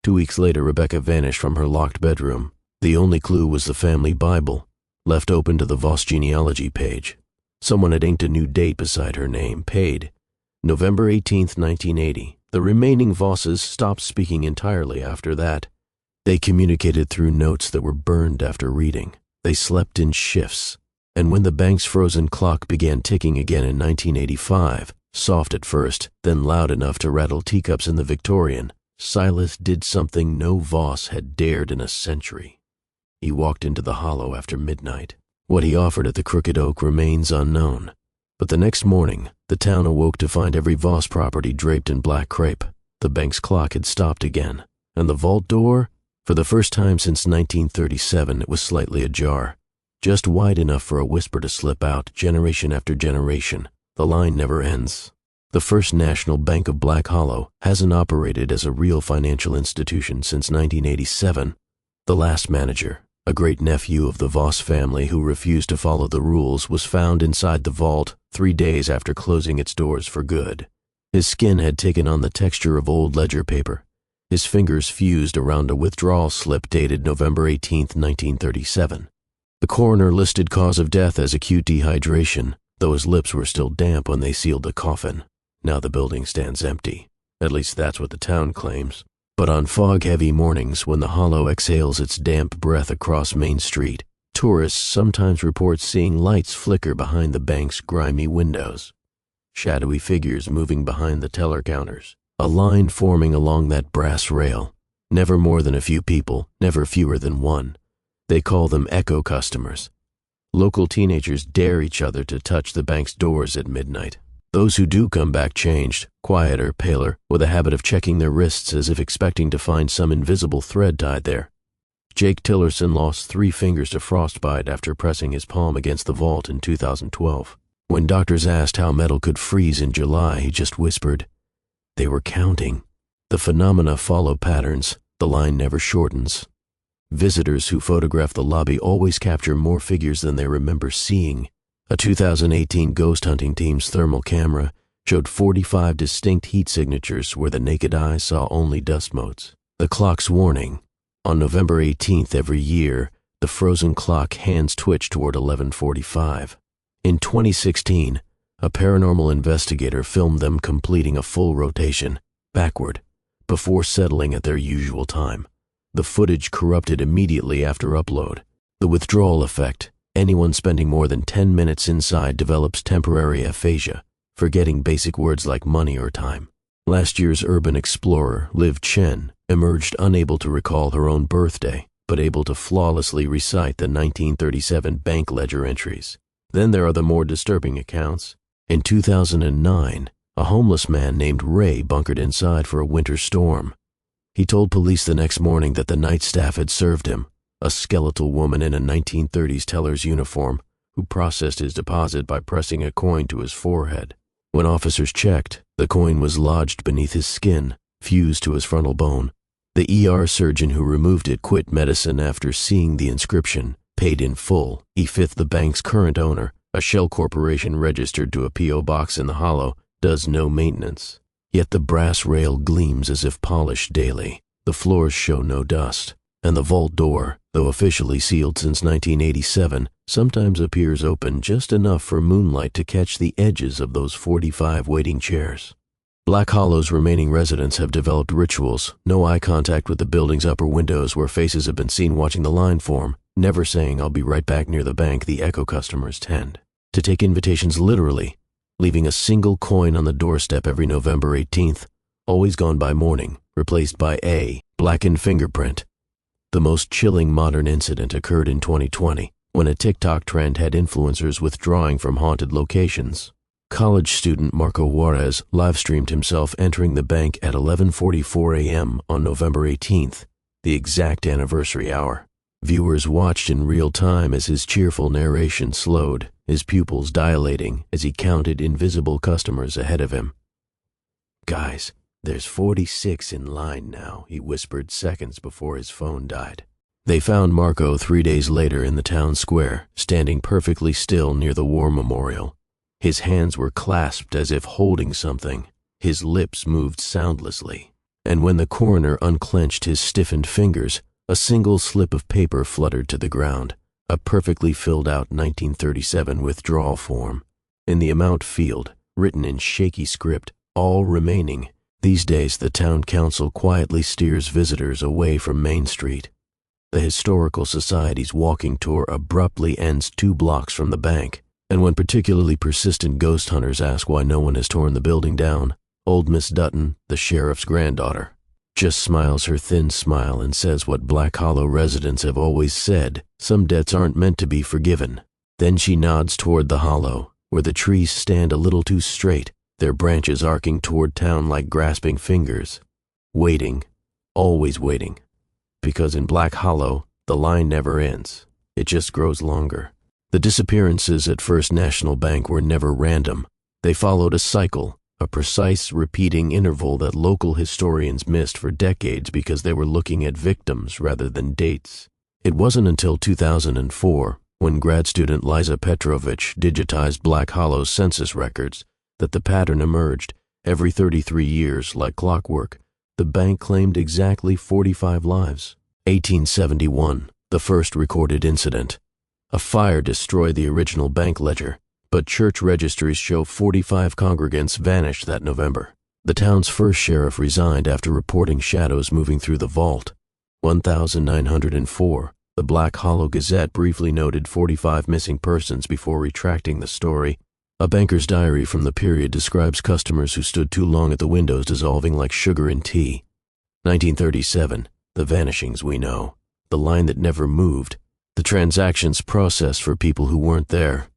2 weeks later, Rebecca vanished from her locked bedroom. The only clue was the family Bible, left open to the Voss genealogy page. Someone had inked a new date beside her name, paid. November 18th, 1980. The remaining Vosses stopped speaking entirely after that. They communicated through notes that were burned after reading. They slept in shifts. And when the bank's frozen clock began ticking again in 1985, soft at first, then loud enough to rattle teacups in the Victorian, Silas did something no Voss had dared in a century. He walked into the hollow after midnight. What he offered at the Crooked Oak remains unknown. But the next morning, the town awoke to find every Voss property draped in black crepe. The bank's clock had stopped again. And the vault door? For the first time since 1937, it was slightly ajar, just wide enough for a whisper to slip out, generation after generation. The line never ends. The First National Bank of Black Hollow hasn't operated as a real financial institution since 1987. The last manager, a great-nephew of the Voss family who refused to follow the rules, was found inside the vault 3 days after closing its doors for good. His skin had taken on the texture of old ledger paper. His fingers fused around a withdrawal slip dated November 18, 1937. The coroner listed cause of death as acute dehydration, though his lips were still damp when they sealed the coffin. Now the building stands empty. At least that's what the town claims. But on fog-heavy mornings, when the hollow exhales its damp breath across Main Street, tourists sometimes report seeing lights flicker behind the bank's grimy windows. Shadowy figures moving behind the teller counters. A line forming along that brass rail. Never more than a few people, never fewer than one. They call them echo customers. Local teenagers dare each other to touch the bank's doors at midnight. Those who do come back changed, quieter, paler, with a habit of checking their wrists as if expecting to find some invisible thread tied there. Jake Tillerson lost 3 fingers to frostbite after pressing his palm against the vault in 2012. When doctors asked how metal could freeze in July, he just whispered, "They were counting." The phenomena follow patterns. The line never shortens. Visitors who photograph the lobby always capture more figures than they remember seeing. A 2018 ghost hunting team's thermal camera showed 45 distinct heat signatures where the naked eye saw only dust motes. The clock's warning. On November 18th every year, the frozen clock hands twitch toward 11:45. In 2016, a paranormal investigator filmed them completing a full rotation, backward, before settling at their usual time. The footage corrupted immediately after upload. The withdrawal effect. Anyone spending more than 10 minutes inside develops temporary aphasia, forgetting basic words like money or time. Last year's urban explorer, Liv Chen, emerged unable to recall her own birthday, but able to flawlessly recite the 1937 bank ledger entries. Then there are the more disturbing accounts. In 2009, a homeless man named Ray bunkered inside for a winter storm. He told police the next morning that the night staff had served him, a skeletal woman in a 1930s teller's uniform, who processed his deposit by pressing a coin to his forehead. When officers checked, the coin was lodged beneath his skin, fused to his frontal bone. The ER surgeon who removed it quit medicine after seeing the inscription, paid in full. E5th, the bank's current owner, a shell corporation registered to a P.O. box in the Hollow, does no maintenance. Yet the brass rail gleams as if polished daily. The floors show no dust, and the vault door, though officially sealed since 1987, sometimes appears open just enough for moonlight to catch the edges of those 45 waiting chairs. Black Hollow's remaining residents have developed rituals, no eye contact with the building's upper windows where faces have been seen watching the line form, never saying "I'll be right back" near the bank the Echo customers tend. To take invitations literally, leaving a single coin on the doorstep every November 18th, always gone by morning, replaced by a blackened fingerprint. The most chilling modern incident occurred in 2020, when a TikTok trend had influencers withdrawing from haunted locations. College student Marco Juarez live-streamed himself entering the bank at 11:44 a.m. on November 18th, the exact anniversary hour. Viewers watched in real time as his cheerful narration slowed, his pupils dilating as he counted invisible customers ahead of him. "Guys, there's 46 in line now," he whispered seconds before his phone died. They found Marco 3 days later in the town square, standing perfectly still near the war memorial. His hands were clasped as if holding something. His lips moved soundlessly. And when the coroner unclenched his stiffened fingers, a single slip of paper fluttered to the ground, a perfectly filled out 1937 withdrawal form. In the amount field, written in shaky script, "all remaining." These days the town council quietly steers visitors away from Main Street. The Historical Society's walking tour abruptly ends 2 blocks from the bank. And when particularly persistent ghost hunters ask why no one has torn the building down, old Miss Dutton, the sheriff's granddaughter, just smiles her thin smile and says what Black Hollow residents have always said: some debts aren't meant to be forgiven. Then she nods toward the Hollow, where the trees stand a little too straight, their branches arcing toward town like grasping fingers. Waiting, always waiting. Because in Black Hollow, the line never ends. It just grows longer. The disappearances at First National Bank were never random. They followed a cycle, a precise, repeating interval that local historians missed for decades because they were looking at victims rather than dates. It wasn't until 2004, when grad student Liza Petrovich digitized Black Hollow's census records, that the pattern emerged. Every 33 years, like clockwork, the bank claimed exactly 45 lives. 1871, the first recorded incident. A fire destroyed the original bank ledger, but church registries show 45 congregants vanished that November. The town's first sheriff resigned after reporting shadows moving through the vault. 1904, the Black Hollow Gazette briefly noted 45 missing persons before retracting the story. A banker's diary from the period describes customers who stood too long at the windows dissolving like sugar in tea. 1937, the vanishings we know, the line that never moved, the transactions processed for people who weren't there.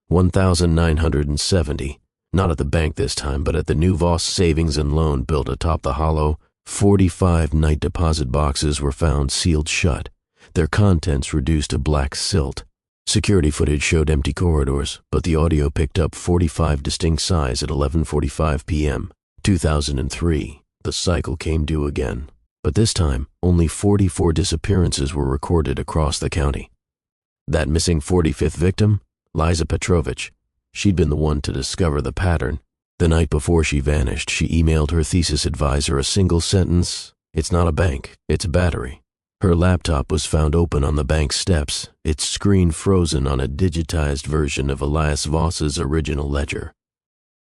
1970, not at the bank this time, but at the new Voss Savings and Loan built atop the Hollow. 45 night deposit boxes were found sealed shut, their contents reduced to black silt. Security footage showed empty corridors, but the audio picked up 45 distinct sighs at 11:45 p.m. 2003, the cycle came due again. But this time, only 44 disappearances were recorded across the county. That missing 45th victim? Liza Petrovich. She'd been the one to discover the pattern. The night before she vanished, she emailed her thesis advisor a single sentence: "It's not a bank, it's a battery." Her laptop was found open on the bank steps, its screen frozen on a digitized version of Elias Voss's original ledger.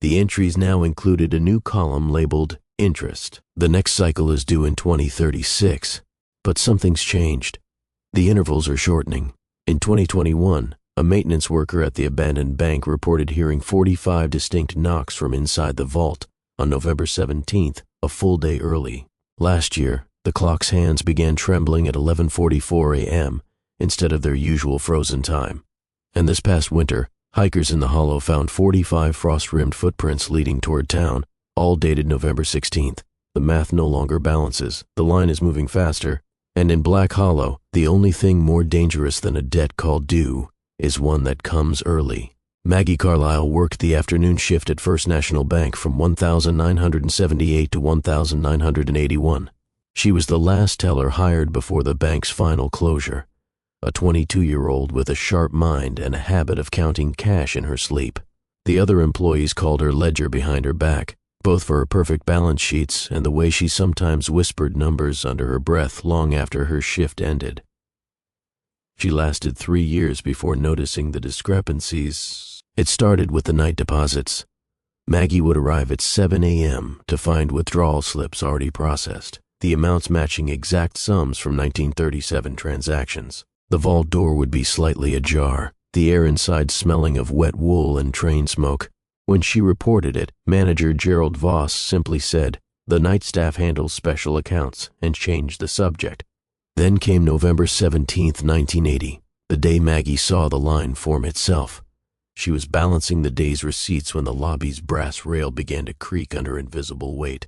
The entries now included a new column labeled Interest. The next cycle is due in 2036. But something's changed. The intervals are shortening. In 2021, a maintenance worker at the abandoned bank reported hearing 45 distinct knocks from inside the vault on November 17th, a full day early. Last year, the clock's hands began trembling at 11:44 a.m. instead of their usual frozen time. And this past winter, hikers in the hollow found 45 frost-rimmed footprints leading toward town, all dated November 16th. The math no longer balances. The line is moving faster. And in Black Hollow, the only thing more dangerous than a debt called due is one that comes early. Maggie Carlisle worked the afternoon shift at First National Bank from 1978 to 1981. She was the last teller hired before the bank's final closure, a 22-year-old with a sharp mind and a habit of counting cash in her sleep. The other employees called her Ledger behind her back, both for her perfect balance sheets and the way she sometimes whispered numbers under her breath long after her shift ended. She lasted 3 years before noticing the discrepancies. It started with the night deposits. Maggie would arrive at 7 a.m. to find withdrawal slips already processed, the amounts matching exact sums from 1937 transactions. The vault door would be slightly ajar, the air inside smelling of wet wool and train smoke. When she reported it, manager Gerald Voss simply said, "The night staff handles special accounts," and changed the subject. Then came November 17th, 1980, the day Maggie saw the line form itself. She was balancing the day's receipts when the lobby's brass rail began to creak under invisible weight.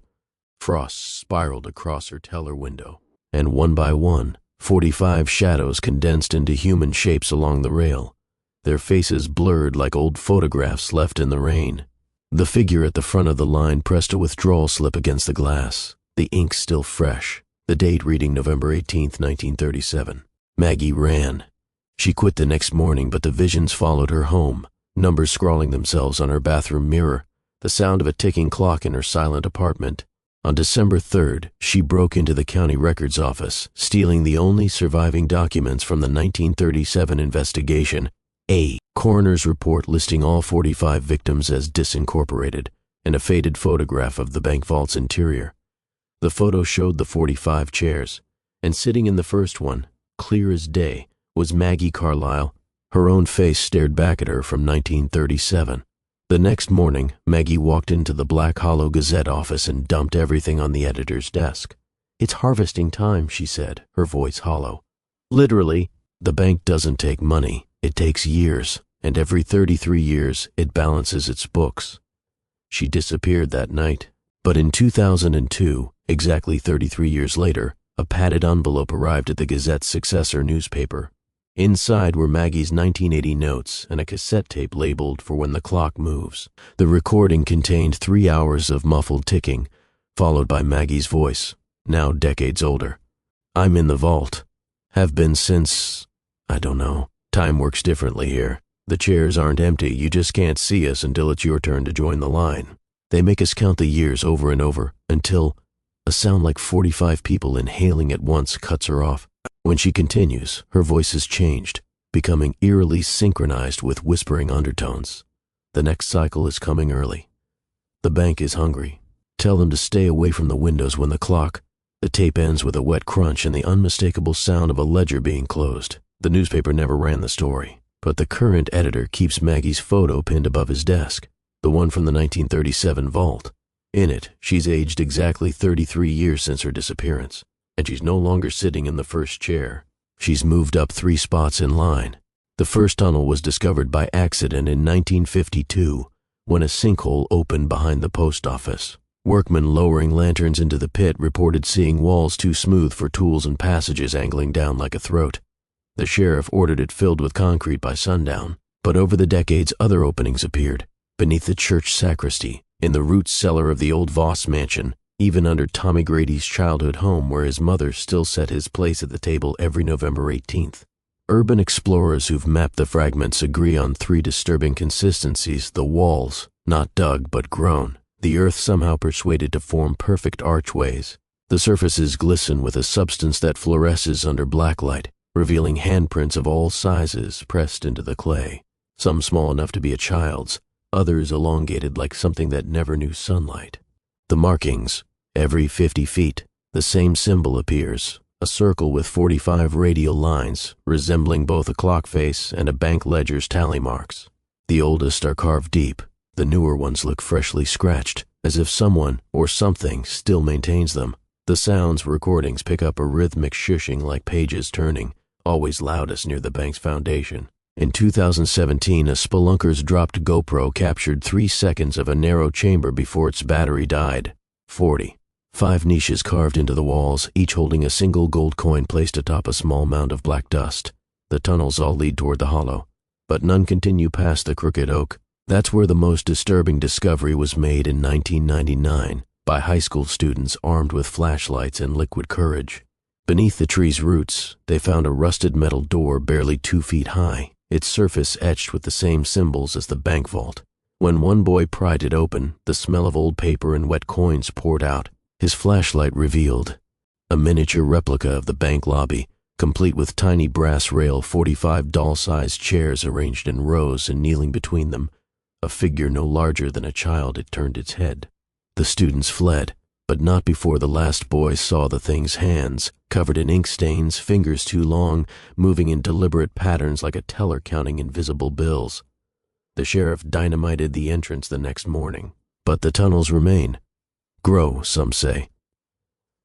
Frost spiraled across her teller window, and one by one, 45 shadows condensed into human shapes along the rail, their faces blurred like old photographs left in the rain. The figure at the front of the line pressed a withdrawal slip against the glass, the ink still fresh, the date reading November 18th, 1937. Maggie ran. She quit the next morning, but the visions followed her home, numbers scrawling themselves on her bathroom mirror, the sound of a ticking clock in her silent apartment. On December 3rd, she broke into the county records office, stealing the only surviving documents from the 1937 investigation, a coroner's report listing all 45 victims as disincorporated, and a faded photograph of the bank vault's interior. The photo showed the 45 chairs, and sitting in the first one, clear as day, was Maggie Carlisle. Her own face stared back at her from 1937. The next morning, Maggie walked into the Black Hollow Gazette office and dumped everything on the editor's desk. "It's harvesting time," she said, her voice hollow. "Literally, the bank doesn't take money. It takes years, and every 33 years, it balances its books." She disappeared that night. But in 2002, exactly 33 years later, a padded envelope arrived at the Gazette's successor newspaper. Inside were Maggie's 1980 notes and a cassette tape labeled "For When the Clock Moves." The recording contained 3 hours of muffled ticking, followed by Maggie's voice, now decades older. "I'm in the vault. Have been since... I don't know. Time works differently here. The chairs aren't empty. You just can't see us until it's your turn to join the line. They make us count the years over and over until..." A sound like 45 people inhaling at once cuts her off. When she continues, her voice has changed, becoming eerily synchronized with whispering undertones. "The next cycle is coming early. The bank is hungry. Tell them to stay away from the windows when the clock..." The tape ends with a wet crunch and the unmistakable sound of a ledger being closed. The newspaper never ran the story, but the current editor keeps Maggie's photo pinned above his desk, the one from the 1937 vault. In it, she's aged exactly 33 years since her disappearance, and she's no longer sitting in the first chair. She's moved up 3 spots in line. The first tunnel was discovered by accident in 1952 when a sinkhole opened behind the post office. Workmen lowering lanterns into the pit reported seeing walls too smooth for tools and passages angling down like a throat. The sheriff ordered it filled with concrete by sundown, but over the decades other openings appeared, beneath the church sacristy, in the root cellar of the old Voss mansion, even under Tommy Grady's childhood home where his mother still set his place at the table every November 18th. Urban explorers who've mapped the fragments agree on 3 disturbing consistencies: the walls, not dug but grown, the earth somehow persuaded to form perfect archways. The surfaces glisten with a substance that fluoresces under blacklight, revealing handprints of all sizes pressed into the clay, some small enough to be a child's, others elongated like something that never knew sunlight. The markings, every 50 feet, the same symbol appears, a circle with 45 radial lines, resembling both a clock face and a bank ledger's tally marks. The oldest are carved deep. The newer ones look freshly scratched, as if someone or something still maintains them. The sounds recordings pick up a rhythmic shushing like pages turning, always loudest near the bank's foundation. In 2017, a Spelunker's dropped GoPro captured 3 seconds of a narrow chamber before its battery died. 40. 5 niches carved into the walls, each holding a single gold coin placed atop a small mound of black dust. The tunnels all lead toward the hollow, but none continue past the crooked oak. That's where the most disturbing discovery was made in 1999 by high school students armed with flashlights and liquid courage. Beneath the tree's roots, they found a rusted metal door barely 2 feet high, its surface etched with the same symbols as the bank vault. When one boy pried it open, the smell of old paper and wet coins poured out. His flashlight revealed a miniature replica of the bank lobby, complete with tiny brass rail 45 doll-sized chairs arranged in rows and kneeling between them. A figure no larger than a child had turned its head. The students fled, but not before the last boy saw the thing's hands, covered in ink stains, fingers too long, moving in deliberate patterns like a teller counting invisible bills. The sheriff dynamited the entrance the next morning, but the tunnels remain. Grow, some say.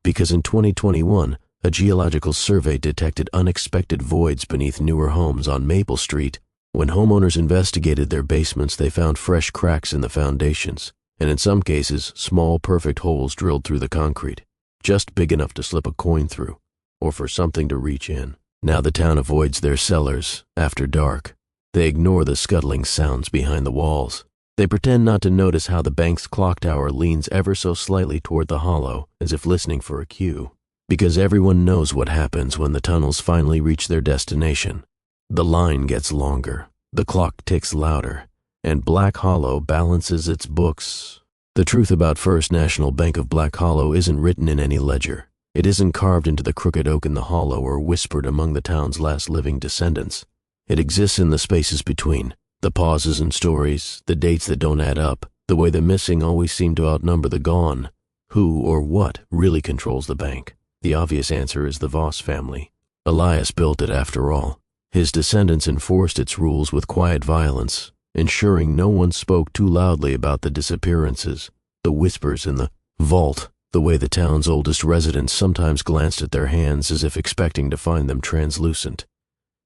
Because in 2021, a geological survey detected unexpected voids beneath newer homes on Maple Street. When homeowners investigated their basements, they found fresh cracks in the foundations, and in some cases, small perfect holes drilled through the concrete, just big enough to slip a coin through, or for something to reach in. Now the town avoids their cellars after dark. They ignore the scuttling sounds behind the walls. They pretend not to notice how the bank's clock tower leans ever so slightly toward the hollow, as if listening for a cue. Because everyone knows what happens when the tunnels finally reach their destination. The line gets longer, the clock ticks louder, and Black Hollow balances its books. The truth about First National Bank of Black Hollow isn't written in any ledger. It isn't carved into the crooked oak in the hollow or whispered among the town's last living descendants. It exists in the spaces between, the pauses and stories, the dates that don't add up, the way the missing always seem to outnumber the gone. Who or what really controls the bank? The obvious answer is the Voss family. Elias built it after all. His descendants enforced its rules with quiet violence, ensuring no one spoke too loudly about the disappearances, the whispers in the vault, the way the town's oldest residents sometimes glanced at their hands as if expecting to find them translucent.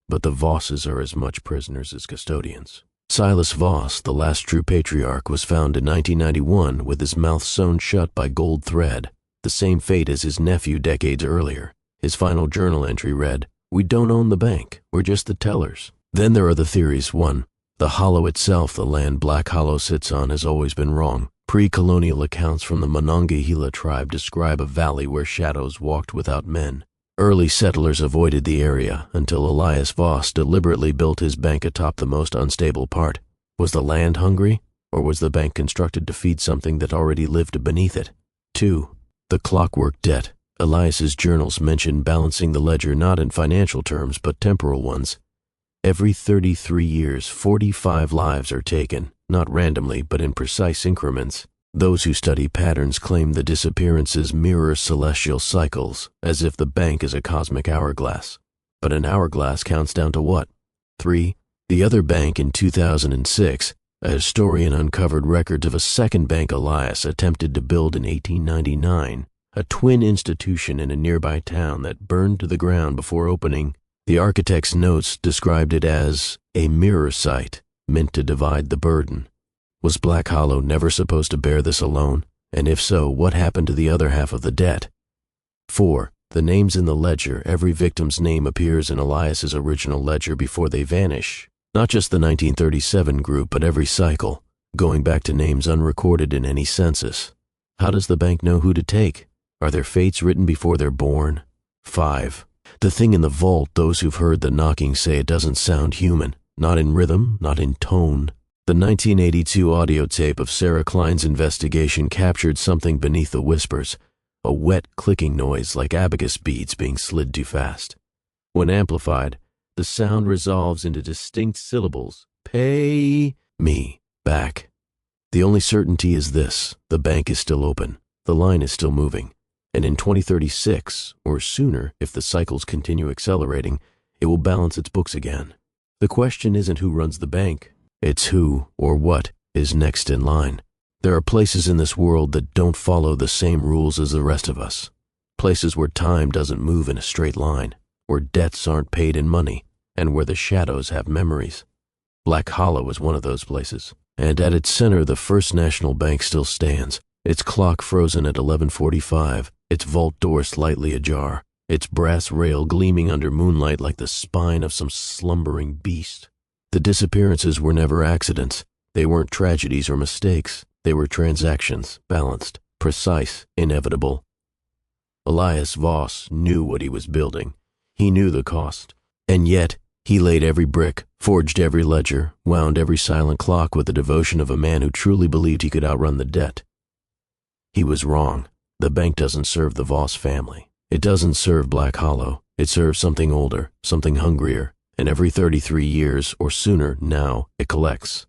But the Vosses are as much prisoners as custodians. Silas Voss, the last true patriarch, was found in 1991 with his mouth sewn shut by gold thread, the same fate as his nephew decades earlier. His final journal entry read, "We don't own the bank, we're just the tellers." Then there are the theories. 1. The hollow itself, the land Black Hollow sits on, has always been wrong. Pre-colonial accounts from the Monongahela tribe describe a valley where shadows walked without men. Early settlers avoided the area until Elias Voss deliberately built his bank atop the most unstable part. Was the land hungry, or was the bank constructed to feed something that already lived beneath it? 2. The clockwork debt. Elias's journals mention balancing the ledger not in financial terms but temporal ones. Every 33 years, 45 lives are taken, not randomly but in precise increments. Those who study patterns claim the disappearances mirror celestial cycles, as if the bank is a cosmic hourglass. But an hourglass counts down to what? 3. The other bank in 2006, a historian uncovered records of a second bank Elias attempted to build in 1899, a twin institution in a nearby town that burned to the ground before opening. The architect's notes described it as a mirror site meant to divide the burden. Was Black Hollow never supposed to bear this alone? And if so, what happened to the other half of the debt? 4. The names in the ledger. Every victim's name appears in Elias's original ledger before they vanish. Not just the 1937 group, but every cycle, going back to names unrecorded in any census. How does the bank know who to take? Are their fates written before they're born? 5. The thing in the vault. Those who've heard the knocking say it doesn't sound human. Not in rhythm, not in tone. The 1982 audio tape of Sarah Klein's investigation captured something beneath the whispers, a wet clicking noise like abacus beads being slid too fast. When amplified, the sound resolves into distinct syllables. Pay me back. The only certainty is this: the bank is still open, the line is still moving, And in 2036, or sooner if the cycles continue accelerating, it will balance its books again. The question isn't who runs the bank, it's who or what is next in line. There are places in this world that don't follow the same rules as the rest of us. Places where time doesn't move in a straight line, where debts aren't paid in money, and where the shadows have memories. Black Hollow is one of those places, and at its center the First National Bank still stands, its clock frozen at 11:45, its vault door slightly ajar, its brass rail gleaming under moonlight like the spine of some slumbering beast. The disappearances were never accidents. They weren't tragedies or mistakes. They were transactions, balanced, precise, inevitable. Elias Voss knew what he was building. He knew the cost. And yet, he laid every brick, forged every ledger, wound every silent clock with the devotion of a man who truly believed he could outrun the debt. He was wrong. The bank doesn't serve the Voss family. It doesn't serve Black Hollow. It serves something older, something hungrier, and every 33 years or sooner now it collects.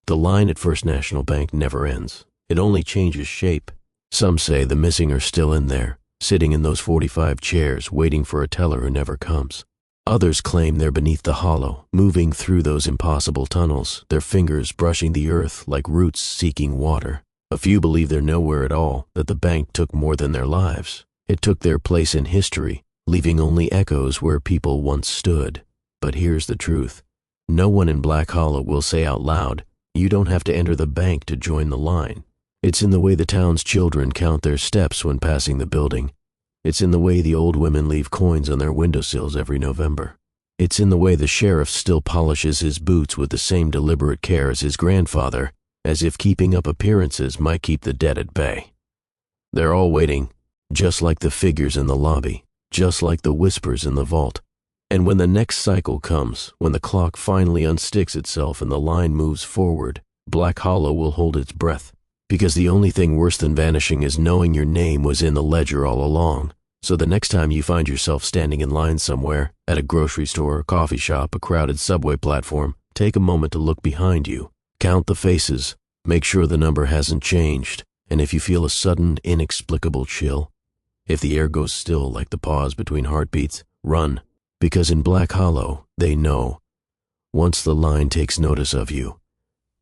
The line at First National Bank never ends. It only changes shape. Some say the missing are still in there, sitting in those 45 chairs, waiting for a teller who never comes. Others claim they're beneath the hollow, moving through those impossible tunnels, their fingers brushing the earth like roots seeking water. A few believe they're nowhere at all, that the bank took more than their lives. It took their place in history, leaving only echoes where people once stood. But here's the truth. No one in Black Hollow will say out loud, "You don't have to enter the bank to join the line." It's in the way the town's children count their steps when passing the building. It's in the way the old women leave coins on their windowsills every November. It's in the way the sheriff still polishes his boots with the same deliberate care as his grandfather, as if keeping up appearances might keep the debt at bay. They're all waiting, just like the figures in the lobby, just like the whispers in the vault. And when the next cycle comes, when the clock finally unsticks itself and the line moves forward, Black Hollow will hold its breath. Because the only thing worse than vanishing is knowing your name was in the ledger all along. So the next time you find yourself standing in line somewhere, at a grocery store, a coffee shop, a crowded subway platform, take a moment to look behind you. Count the faces, make sure the number hasn't changed, and if you feel a sudden, inexplicable chill, if the air goes still like the pause between heartbeats, run, because in Black Hollow, they know. Once the line takes notice of you,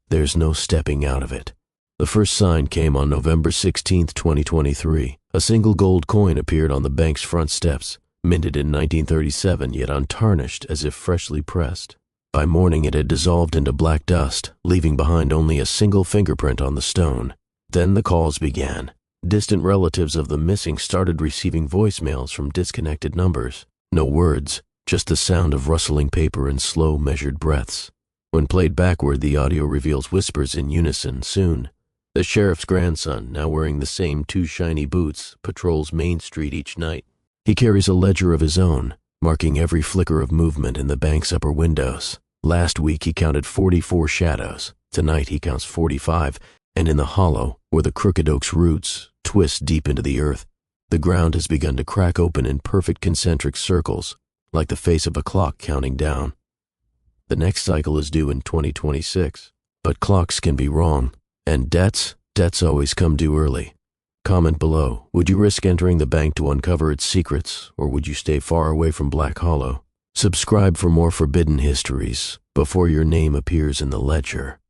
there's no stepping out of it. The first sign came on November 16, 2023. A single gold coin appeared on the bank's front steps, minted in 1937 yet untarnished as if freshly pressed. By morning it had dissolved into black dust, leaving behind only a single fingerprint on the stone. Then the calls began. Distant relatives of the missing started receiving voicemails from disconnected numbers. No words, just the sound of rustling paper and slow, measured breaths. When played backward, the audio reveals whispers in unison soon. The sheriff's grandson, now wearing the same two shiny boots, patrols Main Street each night. He carries a ledger of his own, marking every flicker of movement in the bank's upper windows. Last week he counted 44 shadows. Tonight he counts 45, and in the hollow, where the crooked oak's roots twist deep into the earth, the ground has begun to crack open in perfect concentric circles, like the face of a clock counting down. The next cycle is due in 2026, but clocks can be wrong. And debts always come due early. Comment below, would you risk entering the bank to uncover its secrets, or would you stay far away from Black Hollow? Subscribe for more forbidden histories before your name appears in the ledger.